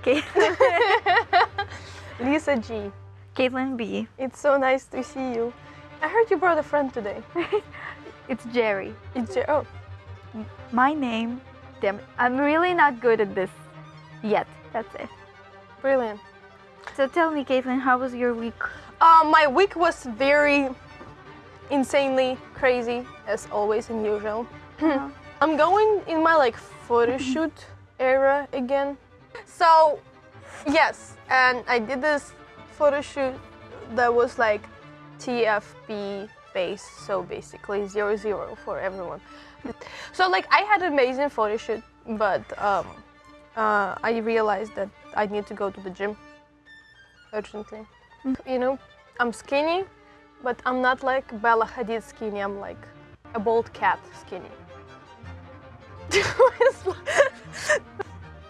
Caitlin. Lisa G. Caitlin B. It's so nice to see you. I heard you brought a friend today. It's Jerry. Oh. My name. Damn it. I'm really not good at this yet. That's it. Brilliant. So tell me, Caitlin, how was your week? My week was very insanely crazy, as always and usual. I'm going in my like photo shoot era again. So yes, and I did this photo shoot that was like TFB based, so basically 0-0 for everyone. So like I had an amazing photo shoot, but I realized that I need to go to the gym urgently. You know, I'm skinny, but I'm not like Bella Hadid skinny, I'm like a bald cat skinny.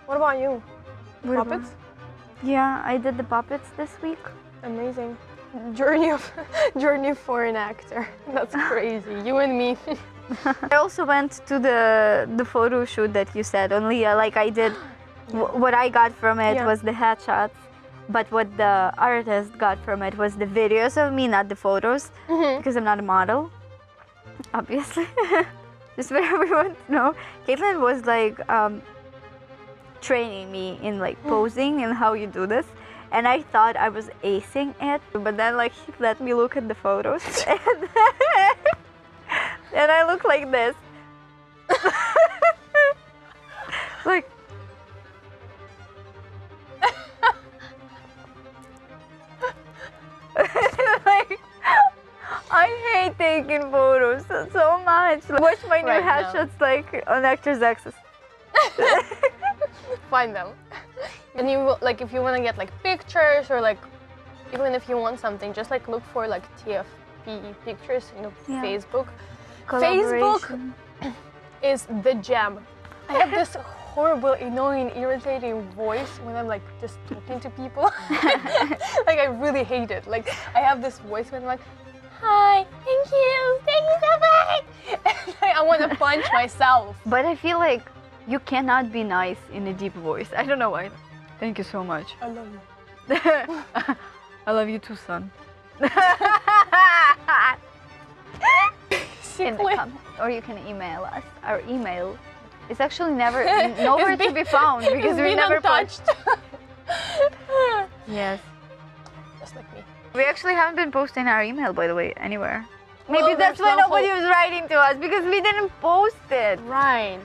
What about you? Puppets? Yeah, I did the puppets this week. Amazing. Journey for an actor. That's crazy. You and me. I also went to the photo shoot that you said, only like I did, what I got from it was the headshots, but what the artist got from it was the videos of me, not the photos, because I'm not a model, obviously. Just for everyone to know. Caitlin was like training me in like posing and how you do this, and I thought I was acing it, but then like he let me look at the photos and I look like this. Like like I hate taking photos so much. Watch my new headshots like on Actors Access. Find them. And you like if you want to get like pictures or like even if you want something, just like look for like TFP pictures, you know, Facebook. Facebook is the gem. I have this horrible, annoying, irritating voice when I'm like just talking to people. Like I really hate it. Like I have this voice when I'm like, hi, thank you so much. And like, I want to punch myself. But I feel like you cannot be nice in a deep voice. I don't know why. Thank you so much. I love you. I love you too, son. In the comments, or you can email us. Our email is actually nowhere to be found because we never touched. Yes. Just like me. We actually haven't been posting our email, by the way, anywhere. Well, Maybe that's why nobody was writing to us, because we didn't post it. Right.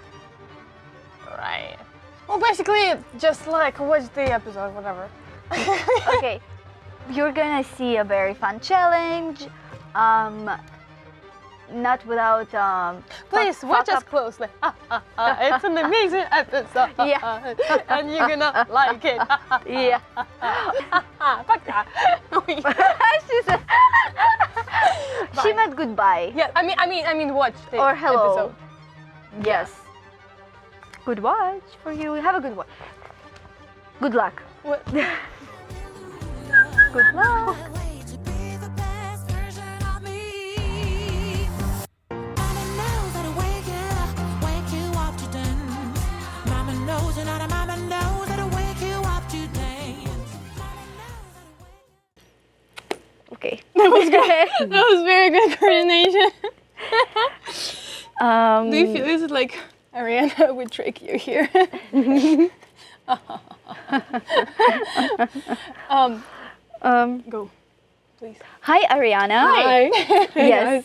Well, basically, just like watch the episode, whatever. Okay. You're gonna see a very fun challenge. Not without please watch us closely. It's an amazing episode. Yeah. And you're gonna like it. Yeah. She said. She meant goodbye. Yeah. I mean watch the or hello. episode. Yes. Good watch for you. Have a good watch. Good luck. What? Good luck. Okay. That was good. That was very good coordination. Do you feel this is like Arianna would trick you here? Go, please. Hi, Arianna. Hi. Yes.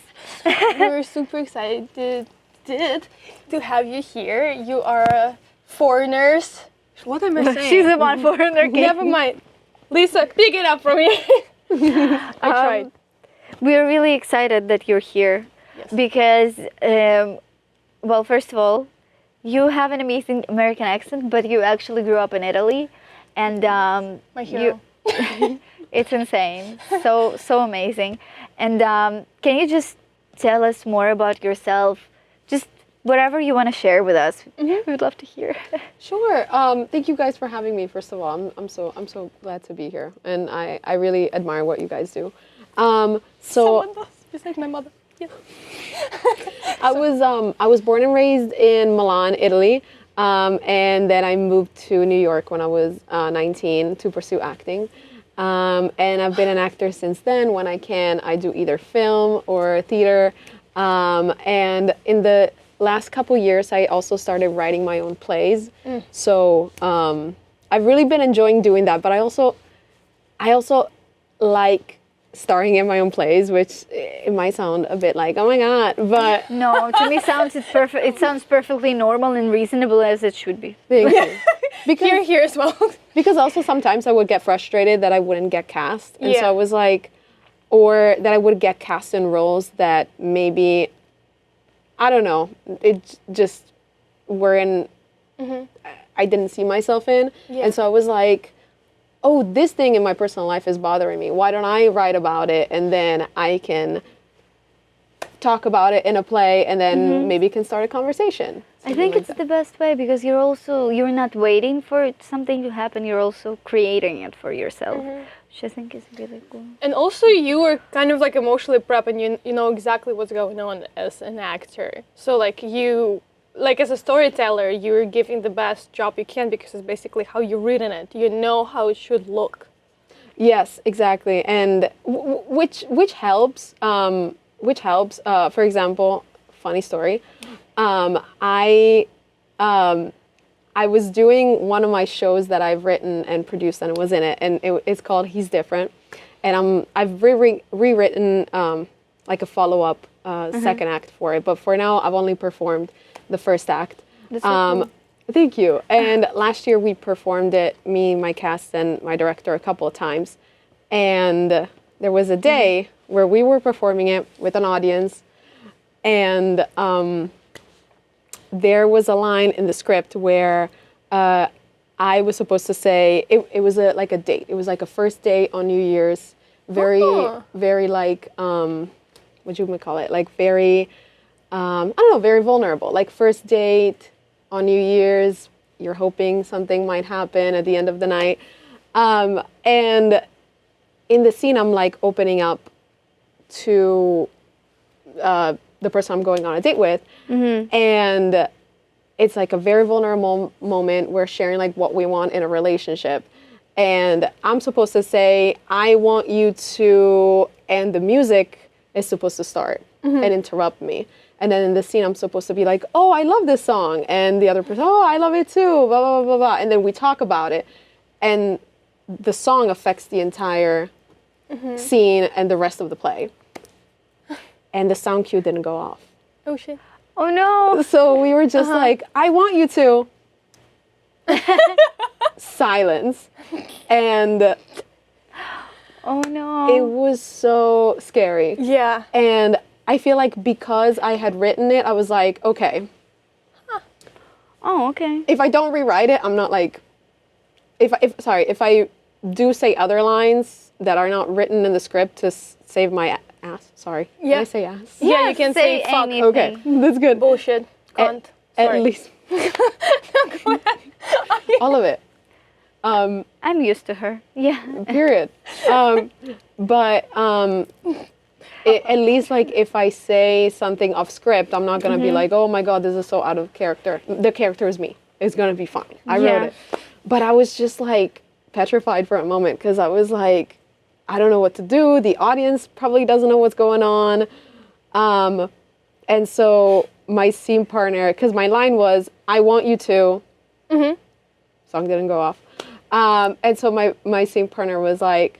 We're super excited to have you here. You are foreigners. What am I saying? She's the one foreigner. Never mind. Lisa, pick it up from here. I tried. We're really excited that you're here because, well, first of all, you have an amazing American accent, but you actually grew up in Italy, and my hero. It's insane, so amazing. And can you just tell us more about yourself? Just whatever you want to share with us. We'd love to hear. Sure. Thank you guys for having me. First of all, I'm so glad to be here, and I really admire what you guys do. Someone does, besides my mother. Yeah. I was born and raised in Milan, Italy. And then I moved to New York when I was 19 to pursue acting. And I've been an actor since then. When I can, I do either film or theater. And in the last couple years, I also started writing my own plays. So I've really been enjoying doing that. But I also like starring in my own plays, which it might sound a bit like, oh my God, but no, to me it's perfect. It sounds perfectly normal and reasonable as it should be. Thank you. Because, here as well. Because also sometimes I would get frustrated that I wouldn't get cast. And so I was like, or that I would get cast in roles that maybe, I don't know, it just weren't, I didn't see myself in. And so I was like, oh, this thing in my personal life is bothering me. Why don't I write about it and then I can talk about it in a play and then maybe can start a conversation. I think it's the best way because you're not waiting for something to happen, you're also creating it for yourself, which I think is really cool. And also you were kind of like emotionally prepped and you know exactly what's going on as an actor. So like as a storyteller, you're giving the best job you can because it's basically how you've written it. You know how it should look. Yes, exactly. And which helps. For example, funny story. I was doing one of my shows that I've written and produced and was in it, and it's called He's Different. And I've rewritten like a follow-up second act for it, but for now I've only performed the first act. That's so cool. Thank you. And last year we performed it, me, my cast, and my director a couple of times. And there was a day where we were performing it with an audience, and there was a line in the script where I was supposed to say, it was like a date. It was like a first date on New Year's, very like, what you would call it? Like very, I don't know, very vulnerable. Like first date on New Year's, you're hoping something might happen at the end of the night. And in the scene, I'm like opening up to the person I'm going on a date with. And it's like a very vulnerable moment. We're sharing like what we want in a relationship. And I'm supposed to say, I want you to, and the music is supposed to start and interrupt me. And then in the scene, I'm supposed to be like, oh, I love this song. And the other person, oh, I love it too, blah, blah, blah, blah. And then we talk about it. And the song affects the entire scene and the rest of the play. And the sound cue didn't go off. Oh, shit. Oh, no. So we were just like, I want you to. Silence. And oh, no. it was so scary. Yeah. And I feel like because I had written it, I was like, okay. Oh, okay. If I don't rewrite it, I'm not like, if I do say other lines that are not written in the script to save my ass, sorry. Yeah. Can I say ass? Yeah, you can say fuck. anything. Okay, that's good. Bullshit. Cunt. At least. All of it. I'm used to her. Yeah. Period. But at least like if I say something off script, I'm not gonna be like, oh my God, this is so out of character. The character is me. It's gonna be fine. I wrote it. But I was just like petrified for a moment because I was like, I don't know what to do. The audience probably doesn't know what's going on. And so my scene partner, because my line was, I want you to. Song didn't go off. And so my scene partner was like,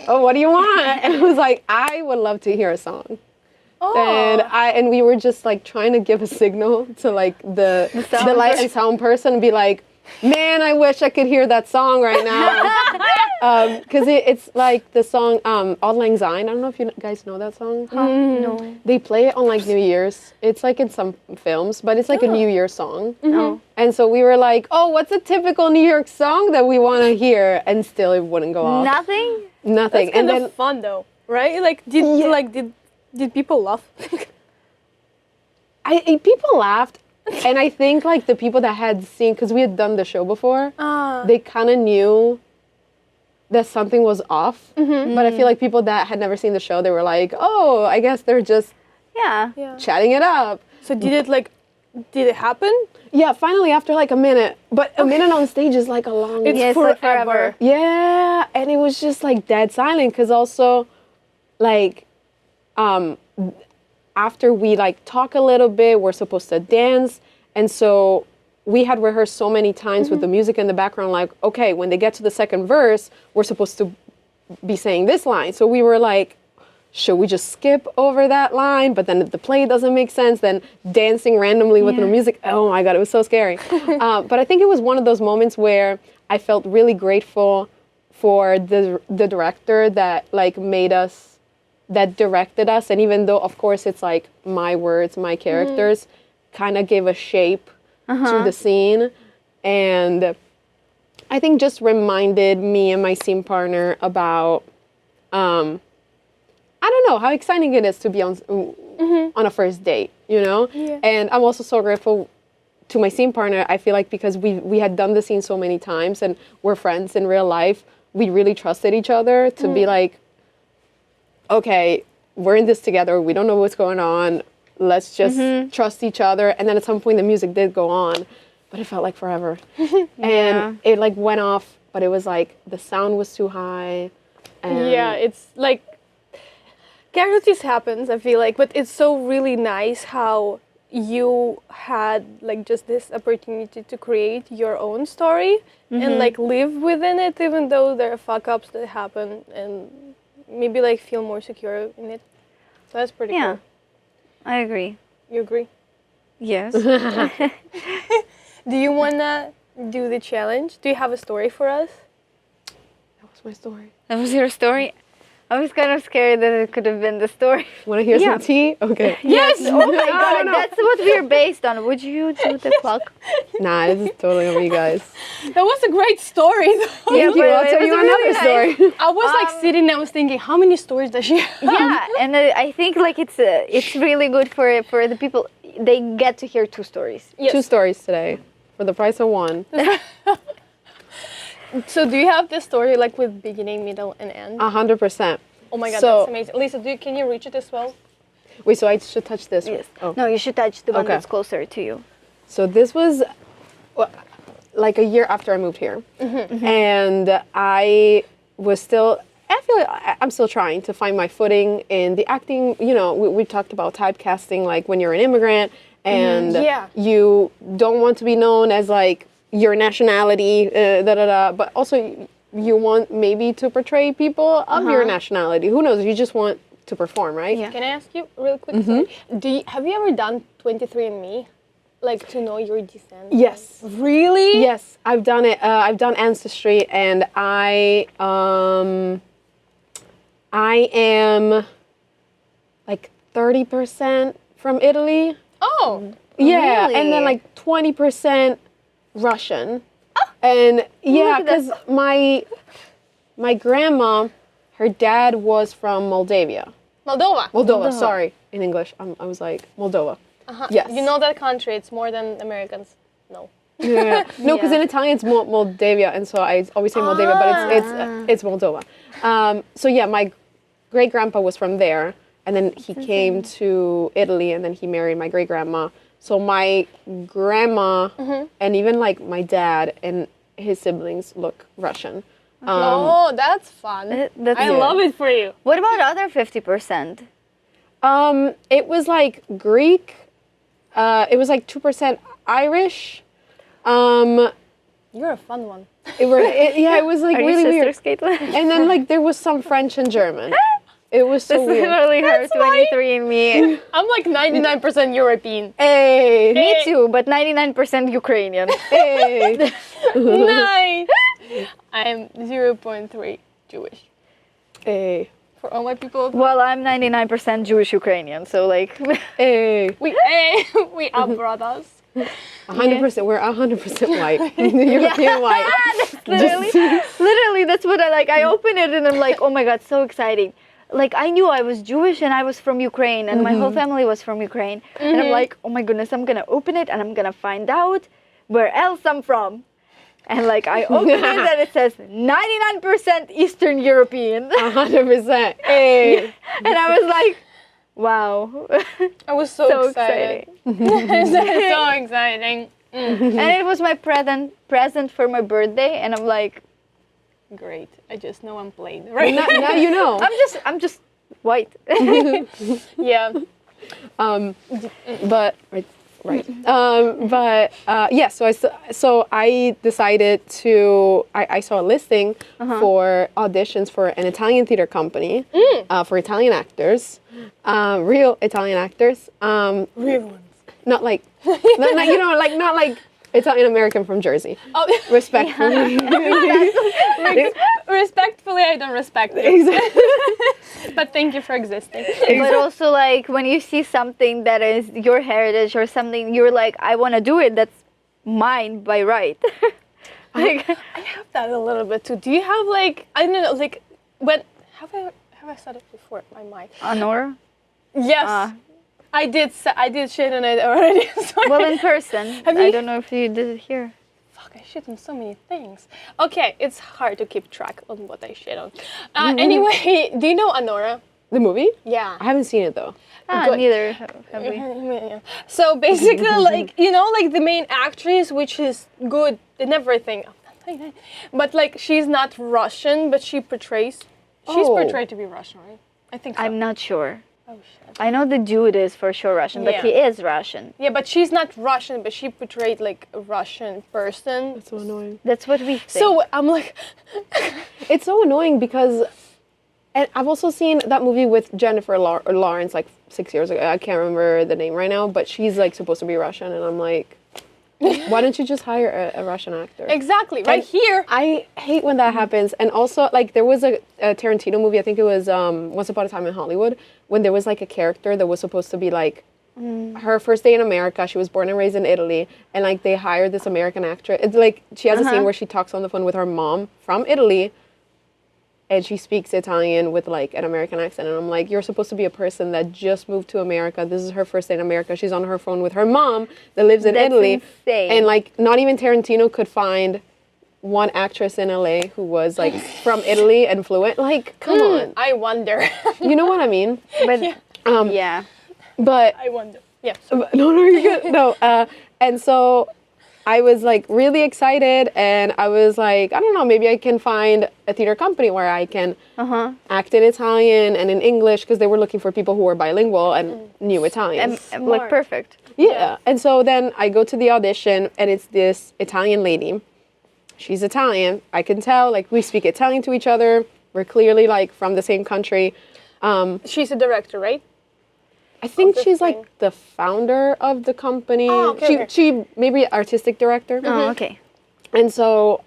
oh, what do you want? And I was like, I would love to hear a song. Oh. And we were just like trying to give a signal to like the light and sound person and be like, man, I wish I could hear that song right now. Because it's like the song Auld Lang Syne. I don't know if you guys know that song. No. They play it on like New Year's. It's like in some films, but it's like a New Year song. Oh. And so we were like, oh, what's a typical New York song that we want to hear? And still it wouldn't go off. Nothing? Nothing. That's kind of fun though, right? Like did people laugh? People laughed. And I think like the people that had seen, because we had done the show before, they kind of knew that something was off. But I feel like people that had never seen the show, they were like, oh, I guess they're just chatting it up. So did it like Did it happen? Yeah, finally after like a minute. But a minute on stage is like a long It's like forever. Yeah, and it was just like dead silent because also like after we like talk a little bit, we're supposed to dance. And so we had rehearsed so many times with the music in the background, like, okay, when they get to the second verse, we're supposed to be saying this line. So we were like, should we just skip over that line? But then if the play doesn't make sense, then dancing randomly with the music, oh my God, it was so scary. But I think it was one of those moments where I felt really grateful for the director that like made us, that directed us. And even though, of course, it's like my words, my characters, kind of gave a shape to the scene. And I think just reminded me and my scene partner about, I don't know, how exciting it is to be on a first date, you know? Yeah. And I'm also so grateful to my scene partner. I feel like because we had done the scene so many times and we're friends in real life, we really trusted each other to be like, okay, we're in this together. We don't know what's going on. Let's just trust each other. And then at some point the music did go on, but it felt like forever. And it like went off, but it was like the sound was too high. And Yeah, it's like casualties happens, I feel like, but it's so really nice how you had like just this opportunity to create your own story and like live within it, even though there are fuck ups that happen, and maybe like feel more secure in it. So that's pretty cool. I agree. You agree? Yes. Do you wanna do the challenge? Do you have a story for us? That was my story. That was your story? I was kind of scared that it could have been the story. Want to hear some tea? Okay. Yes! Oh my God, that's what we're based on. Would you do the clock? Nah, this is totally over you guys. That was a great story though. Thank you. I'll tell you another story. I was like sitting and I was thinking, how many stories does she have? Yeah, and I think like it's really good for the people. They get to hear two stories. Yes. 2 stories today for the price of 1. So do you have this story like with beginning, middle, and end? 100%. Oh my God, So- that's amazing. Lisa, can you reach it as well? Wait, so I should touch this? Yes. Oh. No, you should touch the one Okay. that's closer to you. So this was like a year after I moved here. And I was still, I feel like I'm still trying to find my footing in the acting. You know, we talked about typecasting, like when you're an immigrant and Yeah. you don't want to be known as like your nationality, but also you want maybe to portray people of your nationality. Who knows? You just want to perform, right? Yeah. Can I ask you a real quick story? Have you ever done 23andMe? Like to know your descent? Yes. Really? Yes, I've done it. I've done Ancestry, and I am like 30% from Italy. Oh. Yeah, Really? and then like 20% Russian. And yeah, at that. because my grandma, her dad was from Moldavia. Moldova. Sorry, in English. I was like Moldova. Yes. You know that country, it's more than Americans know. Yeah. No, because in Italian it's Moldavia, and so I always say Moldavia, but it's Moldova. So yeah, my great grandpa was from there, and then he came to Italy, and then he married my great grandma. So my grandma and even like my dad and his siblings look Russian. Oh, that's fun. That's I love it for you. What about other 50%? It was like Greek. It was like 2% Irish. You're a fun one. It was like Are really you weird. sisters, Caitlin? And then like there was some French and German. It was so This weird. literally her 23andMe. I'm like 99% European. Hey, Me too, but 99% Ukrainian. hey. Nice. I'm 0.3 Jewish. Hey, For all my people, Well, I'm 99% Jewish Ukrainian, so like, hey. we are brothers. 100%. We're 100% white. European white. literally, that's what I like. I open it and I'm like, oh my God, so exciting. Like, I knew I was Jewish and I was from Ukraine and my whole family was from Ukraine. And I'm like, oh my goodness, I'm gonna open it and I'm gonna find out where else I'm from. And like, I open it and it says 99% Eastern European. 100%. Hey. And I was like, Wow. I was so excited. exciting. So exciting. And it was my present for my birthday, and I'm like, Great. I just know I'm playing. Right Now you know. I'm just white. Yeah. But right. Yeah. So I decided to. I saw a listing for auditions for an Italian theater company for Italian actors, real Italian actors. Real ones. Not like, not like Italian American from Jersey. Oh, Respectfully. respectfully, I don't respect you. Exactly. But thank you for existing. But also, like, when you see something that is your heritage or something, you're like, I want to do it. That's mine by right. Like, I have that a little bit too. Do you have like, I don't know, like, when have I said it before? My mic. Honor? Yes. I did shit on it already. Sorry. Well, in person. I don't know if you did it here. Fuck, I shit on so many things. Okay, it's hard to keep track on what I shit on. Anyway, do you know Anora? The movie? Yeah. I haven't seen it though. Neither have we. So basically, like, you know, like the main actress, which is good in everything. But like, she's not Russian, but she's portrayed to be Russian, right? I think so. I'm not sure. Oh shit. I know the dude is for sure Russian, but Yeah. he is Russian. Yeah, but she's not Russian, but she portrayed like a Russian person. That's so annoying. That's what we think. So I'm like, It's so annoying because, and I've also seen that movie with Jennifer Lawrence like 6 years ago. I can't remember the name right now, but she's like supposed to be Russian, and I'm like, why don't you just hire a Russian actor? exactly, right here. I hate when that happens. And also, like, there was a Tarantino movie, I think it was Once Upon a Time in Hollywood, when there was like a character that was supposed to be like her first day in America. She was born and raised in Italy, and like they hired this American actress. It's like she has a scene where she talks on the phone with her mom from Italy, and she speaks Italian with like an American accent. And I'm like, you're supposed to be a person that just moved to America. This is her first day in America. She's on her phone with her mom that lives in That's Italy. insane. And like, not even Tarantino could find one actress in LA who was like from Italy and fluent. Like, come on. I wonder. You know what I mean? But Um, yeah. But I wonder. Yeah. no, you're good. No, and so I was like really excited, and I was like, I don't know, maybe I can find a theater company where I can act in Italian and in English, because they were looking for people who were bilingual and knew Italian. And like perfect. Yeah. And so then I go to the audition, and it's this Italian lady. She's Italian. I can tell, like, we speak Italian to each other. We're clearly like from the same country. She's a director, right? I think this she's thing. like the founder of the company. Oh, okay, she maybe artistic director. Oh, okay. And so,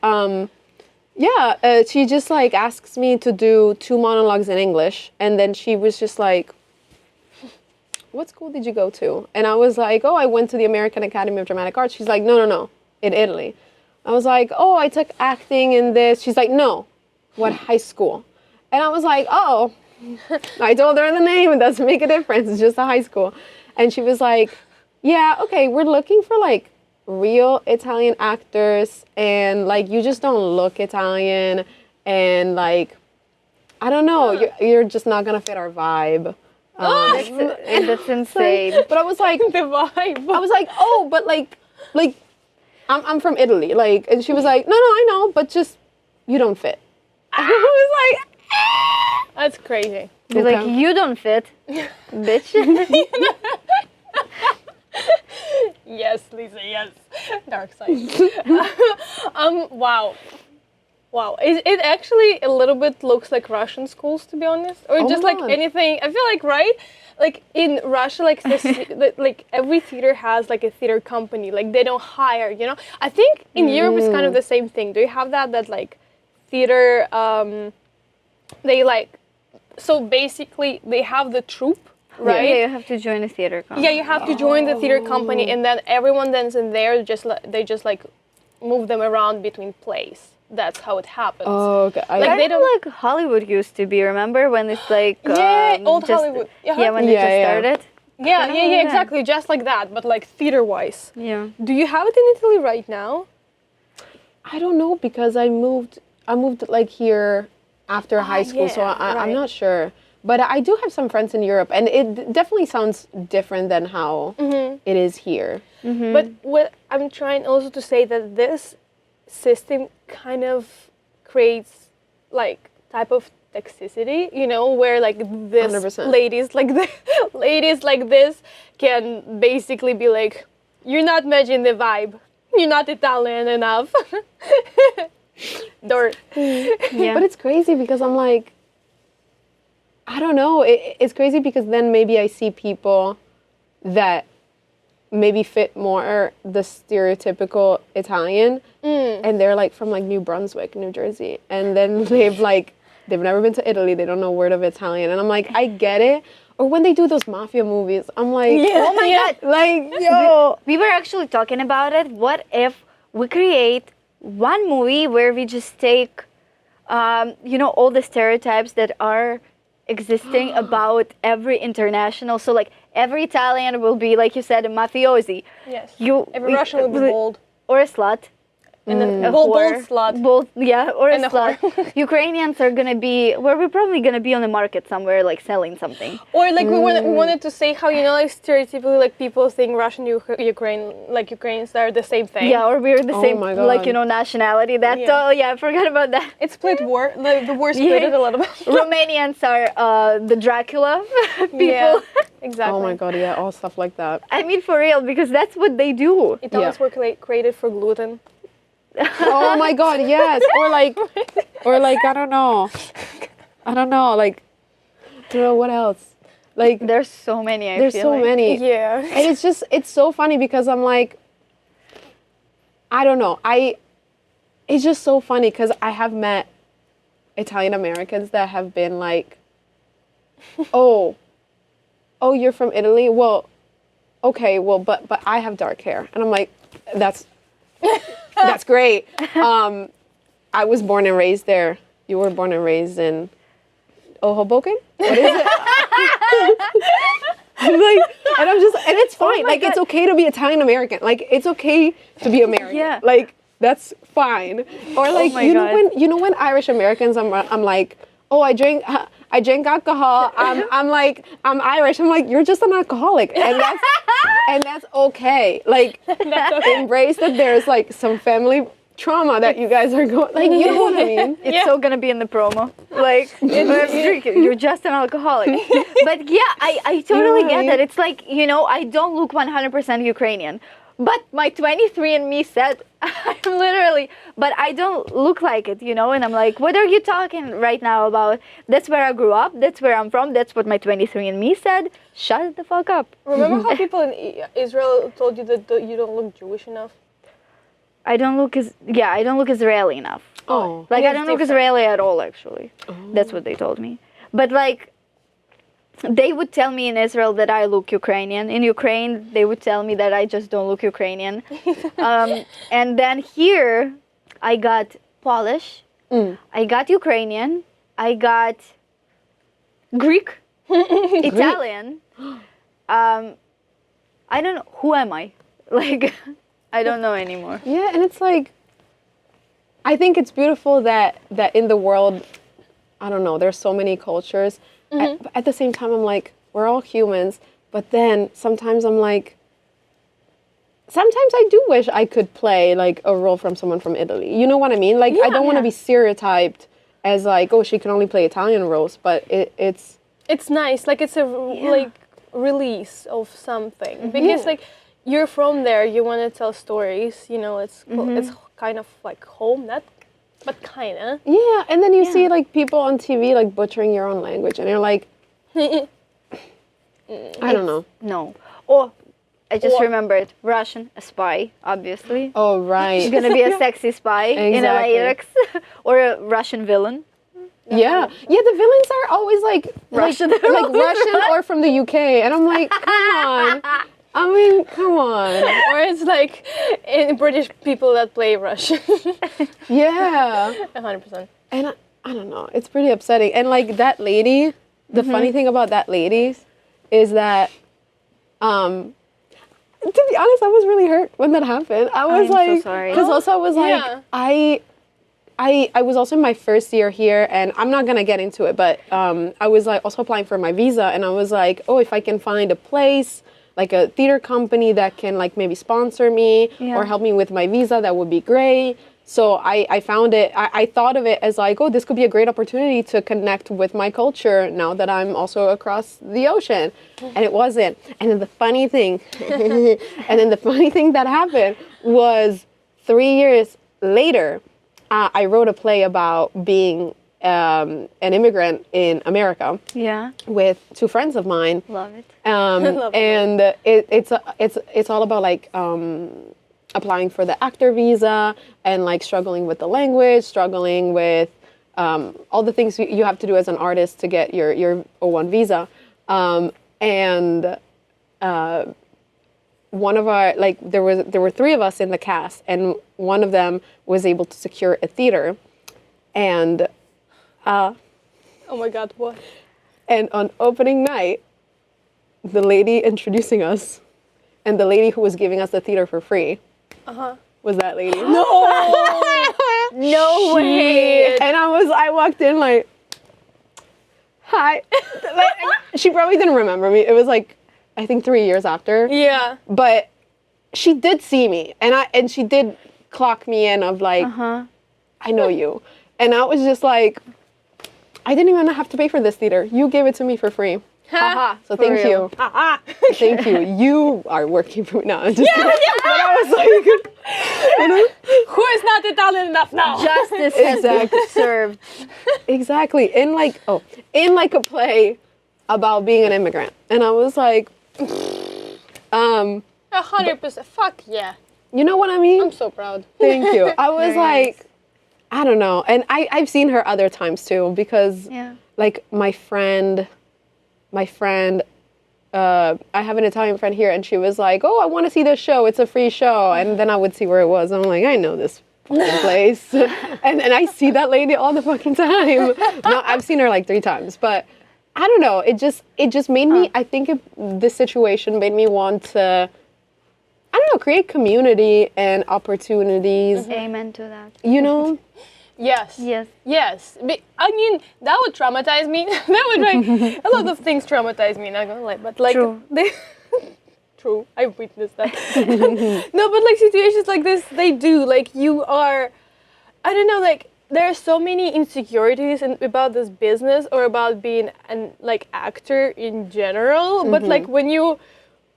she just like asks me to do 2 monologues in English, and then she was just like, "What school did you go to?" And I was like, "Oh, I went to the American Academy of Dramatic Arts." She's like, "No, in Italy." I was like, "Oh, I took acting in this." She's like, "No, what high school?" And I was like, "Oh." I told her the name. It doesn't make a difference. It's just a high school. And she was like, "Yeah, okay, we're looking for like real Italian actors, and like you just don't look Italian, and like I don't know, you're just not gonna fit our vibe." That's insane. But I was like, The vibe. I was like, "Oh, but like I'm from Italy." Like, and she was like, "No, I know, but just you don't fit." And I was like, That's crazy. Be like, you don't fit, bitch. Yes, Lisa, yes. Dark side. Wow. Wow. It actually a little bit looks like Russian schools, to be honest. Or Oh just my like God. anything. I feel like, right? Like in Russia, like this, like every theater has like a theater company. Like they don't hire, you know? I think in Europe it's kind of the same thing. Do you have that like theater, they like, so basically they have the troupe, right? Yeah, you have to join a theater company. Yeah, you have to join the theater company, and then everyone that's in there they just like move them around between plays. That's how it happens. "Oh, okay." Like, Kind they of don't- like Hollywood used to be, remember? When it's like... Yeah, old just- Hollywood. Yeah, when they Yeah, just yeah. started. Yeah, Kinda like that. exactly, just like that, but like theater-wise. Yeah. Do you have it in Italy right now? I don't know, because I moved like here after high school, so yeah, I'm right. not sure. But I do have some friends in Europe, and it definitely sounds different than how it is here. But what I'm trying also to say that this system kind of creates like type of toxicity, you know, where like this 100%. ladies like this can basically be like, you're not matching the vibe, you're not Italian enough. Or But it's crazy because I'm like, I don't know. It's crazy because then maybe I see people that maybe fit more the stereotypical Italian, and they're like from like New Brunswick, New Jersey, and then they've never been to Italy. They don't know a word of Italian, and I'm like, I get it. Or when they do those mafia movies, I'm like, oh my god, like yo. we were actually talking about it. What if we create one movie where we just take, you know, all the stereotypes that are existing about every international. So like every Italian will be, like you said, a mafiosi. yes, every Russian will be bold or a slut. and then A bold whore. slut. Bold, yeah, or a And a slut. whore. Ukrainians are gonna be, well, we're probably gonna be on the market somewhere, like selling something. Or like we wanted to say how, you know, like stereotypically like people think Russian Ukraine, like Ukrainians are the same thing. Yeah, or we're the Oh same, my like, God. you know, nationality. That, Yeah. oh yeah, I forgot about that. It's split the war split it a little bit. Romanians are the Dracula people. Yeah, exactly. Oh my god, yeah, all stuff like that. I mean, for real, because that's what they do. Italians were created for gluten. Oh my god, yes. Or like I don't know, like I don't know what else. Like There's so many. I there's feel so like. many. Yeah. And it's so funny because I'm like, I don't know. It's just so funny because I have met Italian Americans that have been like, oh, you're from Italy? Well, okay, well, but I have dark hair. And I'm like, that's great. I was born and raised there. You were born and raised in Hoboken? What is it? And it's fine. Like, it's okay to be Italian American. Like, it's okay to be American. Yeah. Like, that's fine. Or like, my you know when Irish Americans, I'm like, oh, I drink alcohol. I'm like, I'm Irish. I'm like, you're just an alcoholic, and that's okay. Like, embrace that there's like some family trauma that you guys are going. Like, you know what I mean? It's so gonna be in the promo. Like, you're just an alcoholic. But yeah, I totally get that. It's like, you know, I don't look 100% Ukrainian. But my 23andMe said I'm literally, but I don't look like it, you know? And I'm like, what are you talking right now about? That's where I grew up. That's where I'm from. That's what my 23andMe said. Shut the fuck up. Remember how people in Israel told you that you don't look Jewish enough? I don't look Israeli enough. Oh. Like, Yeah, I don't it's look different. Israeli at all, actually. That's what they told me. But like, they would tell me in Israel that I look Ukrainian. In Ukraine, they would tell me that I just don't look Ukrainian. And then here, I got Polish. I got Ukrainian. I got Greek, Italian. I don't know. Who am I? Like, I don't know anymore. Yeah, and it's like, I think it's beautiful that in the world, I don't know, there's so many cultures. At the same time, I'm like, we're all humans. But then sometimes I'm like, sometimes I do wish I could play like a role from someone from Italy. You know what I mean? Like, I don't want to be stereotyped as like, oh, she can only play Italian roles. But it's nice. Like, it's a like release of something. Because like, you're from there, you want to tell stories, you know, it's kind of like home, but kind of. Yeah, and then you see like people on TV like butchering your own language, and you're like, I don't know. No. Oh, I just remembered. Russian, a spy, obviously. Oh, right. She's gonna be a sexy spy in a Exactly. lyrics. Or a Russian villain. Yeah, the villains are always like Russian. like Russian or from the UK, and I'm like, come on. I mean, come on. Or it's like in British people that play Russian. Yeah. 100%. And I don't know, it's pretty upsetting. And like that lady, the funny thing about that lady is that, to be honest, I was really hurt when that happened. I was I'm so like, sorry. because also I was like, Yeah. I I was also in my first year here, and I'm not gonna get into it, but I was like also applying for my visa, and I was like, oh, if I can find a place, like a theater company that can like maybe sponsor me or help me with my visa, that would be great. So I found it, I thought of it as like, oh, this could be a great opportunity to connect with my culture now that I'm also across the ocean. And it wasn't. And then the funny thing, that happened was 3 years later, I wrote a play about being an immigrant in America. Yeah. With 2 friends of mine. Love it. And it's all about like applying for the actor visa and like struggling with the language, struggling with all the things you have to do as an artist to get your O1 visa. And one of our, like, there were 3 of us in the cast, and one of them was able to secure a theater. And oh my God, what? And on opening night, the lady introducing us and the lady who was giving us the theater for free was that lady. No way. And I walked in like, hi. Like, she probably didn't remember me. It was like, I think 3 years after. Yeah. But she did see me, and she did clock me in of like, I know you. And I was just like, I didn't even have to pay for this theater. You gave it to me for free. Haha. So thank you. Thank you. You are working for me now. Just Yeah. But I was like, who is not Italian enough now? Justice has been served. Exactly. In like a play about being an immigrant. And I was like, 100%. Fuck yeah. You know what I mean? I'm so proud. Thank you. I was Very like, nice. I don't know. And I've seen her other times too, because like my friend, I have an Italian friend here, and she was like, oh, I want to see this show. It's a free show. And then I would see where it was. I'm like, I know this fucking place. and I see that lady all the fucking time. No, I've seen her like 3 times. But I don't know. It just made me, I think this situation made me want to, I don't know, create community and opportunities. Amen to that. You know? Yes. Yes. Yes. I mean, that would traumatize me. That would make a lot of things traumatize me, not gonna lie. But like, True. True. I've witnessed that. No, but like situations like this, they do. Like you are, I don't know, like there are so many insecurities about this business or about being an like actor in general. But like when you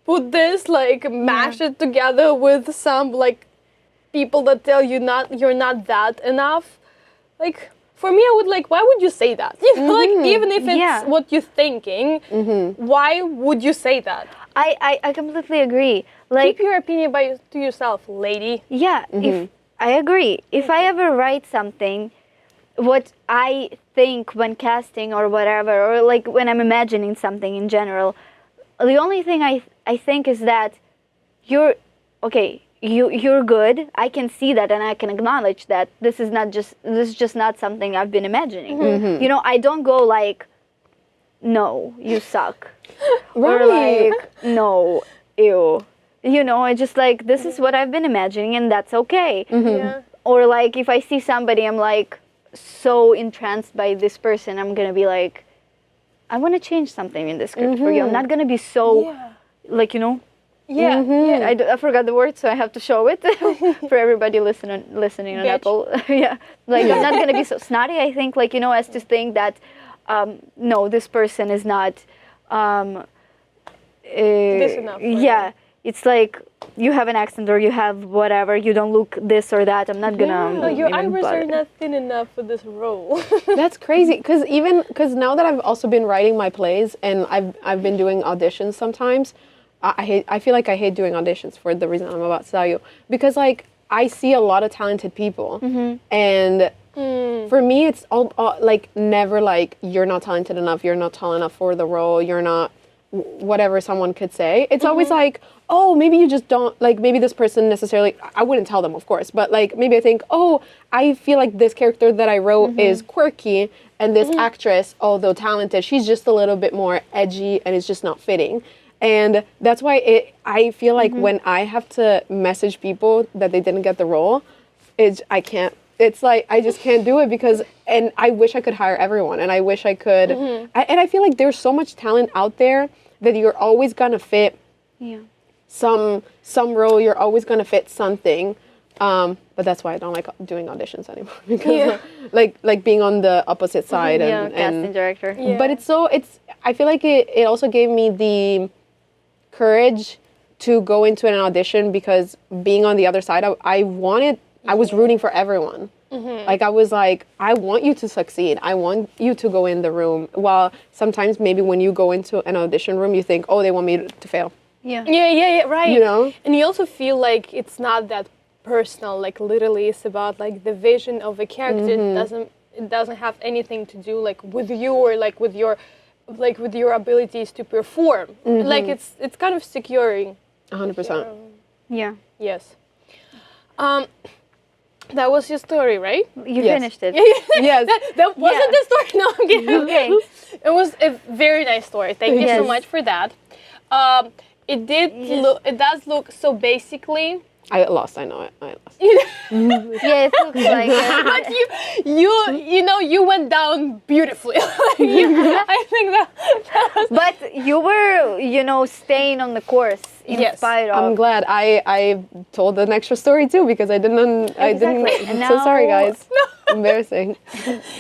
put this, like mash it together with some like people that tell you you're not that enough. Like, for me, I would like, why would you say that? You know, like, even if it's what you're thinking, why would you say that? I completely agree. Like, keep your opinion to yourself, lady. Yeah, if I agree. If I ever write something, what I think when casting or whatever, or like when I'm imagining something in general, the only thing I think is that you're good. I can see that and I can acknowledge that this is just not something I've been imagining. You know, I don't go like, no, you suck. Or like, no, ew. You know, I just like, this is what I've been imagining and that's okay. Yeah. Or like, if I see somebody, I'm like so entranced by this person, I'm gonna be like, I want to change something in the script for you. I'm not gonna be so, like, you know, I forgot the word, so I have to show it for everybody listening on Apple. Like I'm not gonna be so snotty. I think, like, you know, as to think that no, this person is not this enough. It's like you have an accent or you have whatever. You don't look this or that. I'm not gonna. No, your eyebrows are not thin enough for this role. That's crazy, because now that I've also been writing my plays and I've been doing auditions sometimes. I feel like I hate doing auditions for the reason I'm about to tell you, because like I see a lot of talented people, and for me it's all like never like you're not talented enough, you're not tall enough for the role, you're not whatever someone could say. It's always like, oh, maybe you just don't like, maybe this person necessarily, I wouldn't tell them of course, but like maybe I think, oh, I feel like this character that I wrote is quirky, and this actress, although talented, she's just a little bit more edgy and it's just not fitting. And that's why I feel like when I have to message people that they didn't get the role, I can't it's like I just can't do it because, and I wish I could hire everyone, and I wish I could, and I feel like there's so much talent out there that you're always gonna fit some role, you're always gonna fit something, but that's why I don't like doing auditions anymore because like being on the opposite side and casting director. Yeah. But I feel like it also gave me the courage to go into an audition because being on the other side, I was rooting for everyone. Like I was like, I want you to succeed. I want you to go in the room. While sometimes maybe when you go into an audition room, you think, oh, they want me to fail. Yeah, right. You know? And you also feel like it's not that personal. Like literally, it's about like the vision of a character. It doesn't have anything to do like with you or like with your abilities to perform. Like it's kind of securing. 100%. Yeah. Yes. That was your story, right? You finished it. Yes. That wasn't the story. No, I'm kidding. Okay. It was a very nice story. Thank you so Yes. much for that. It does look so basically. I lost. I know it. I lost. Yeah, it looks like it. But you went down beautifully. I think that was. But you were, staying on the course in Yes. spite of. I'm glad I told an extra story too because I didn't. Exactly. I'm And so sorry, now- guys. Embarrassing.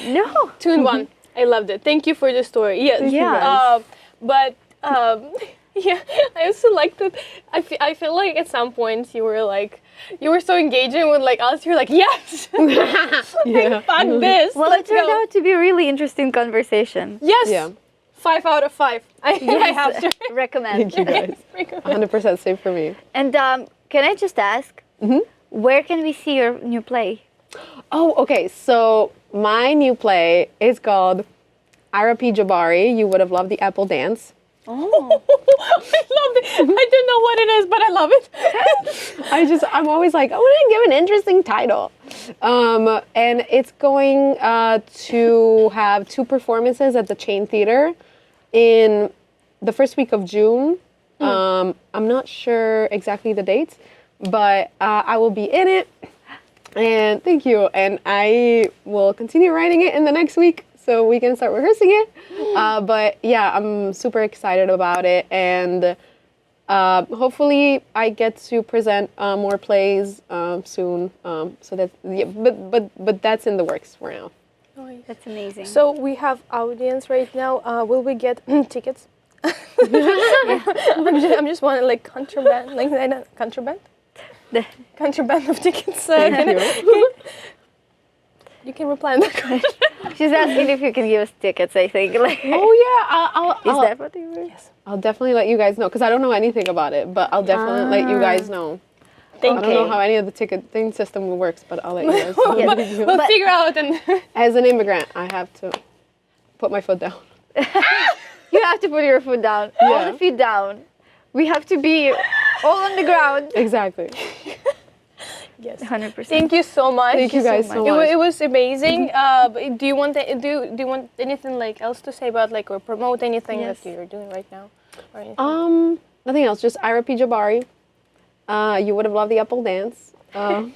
No. 2 in 1. I loved it. Thank you for the story. Yes. Yeah. But yeah, I also liked that. I feel like at some point you were so engaging with like us. You're like, yes, Yeah. fuck this. Well, it turned out to be a really interesting conversation. Yes. Yeah. 5 out of 5. I have to Recommend. Thank you, guys. recommend. 100% same for me. And can I just ask, where can we see your new play? Oh, okay. So my new play is called Ira P. Jabari. You would have loved the Apple Dance. Oh. I loved it. I don't know what it is, but I love it. I'm always like, I want to give an interesting title. And it's going to have 2 performances at the Chain Theater in the first week of June. I'm not sure exactly the dates, but I will be in it. And thank you. And I will continue writing it in the next week so we can start rehearsing it. But yeah, I'm super excited about it. And hopefully I get to present more plays soon. So that's, yeah, but that's in the works for now. That's amazing. So we have audience right now. Will we get tickets? I'm just wanting like contraband, like contraband. Contraband of tickets. You can reply on that question. She's asking if you can give us tickets, I think. Like, Oh yeah, is that what you were? Yes. I'll definitely let you guys know because I don't know anything about it, but I'll definitely let you guys know. I don't know how any of the ticketing system works, but I'll let you guys know. We'll figure out and. As an immigrant, I have to put my foot down. You have to put your foot down. All the feet down. We have to be all on the ground. Exactly. Yes. 100%. Thank you so much. Thank you guys so much. It was amazing. Do you want anything like else to say about like or promote anything Yes. that you're doing right now or anything? Nothing else. Just Ira P. Jabari. You would have loved the Apple Dance. I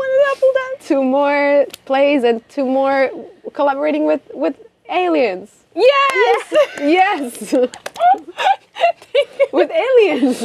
wanted Apple Dance. 2 more plays and 2 more collaborating with aliens. Yes. Yes. With aliens.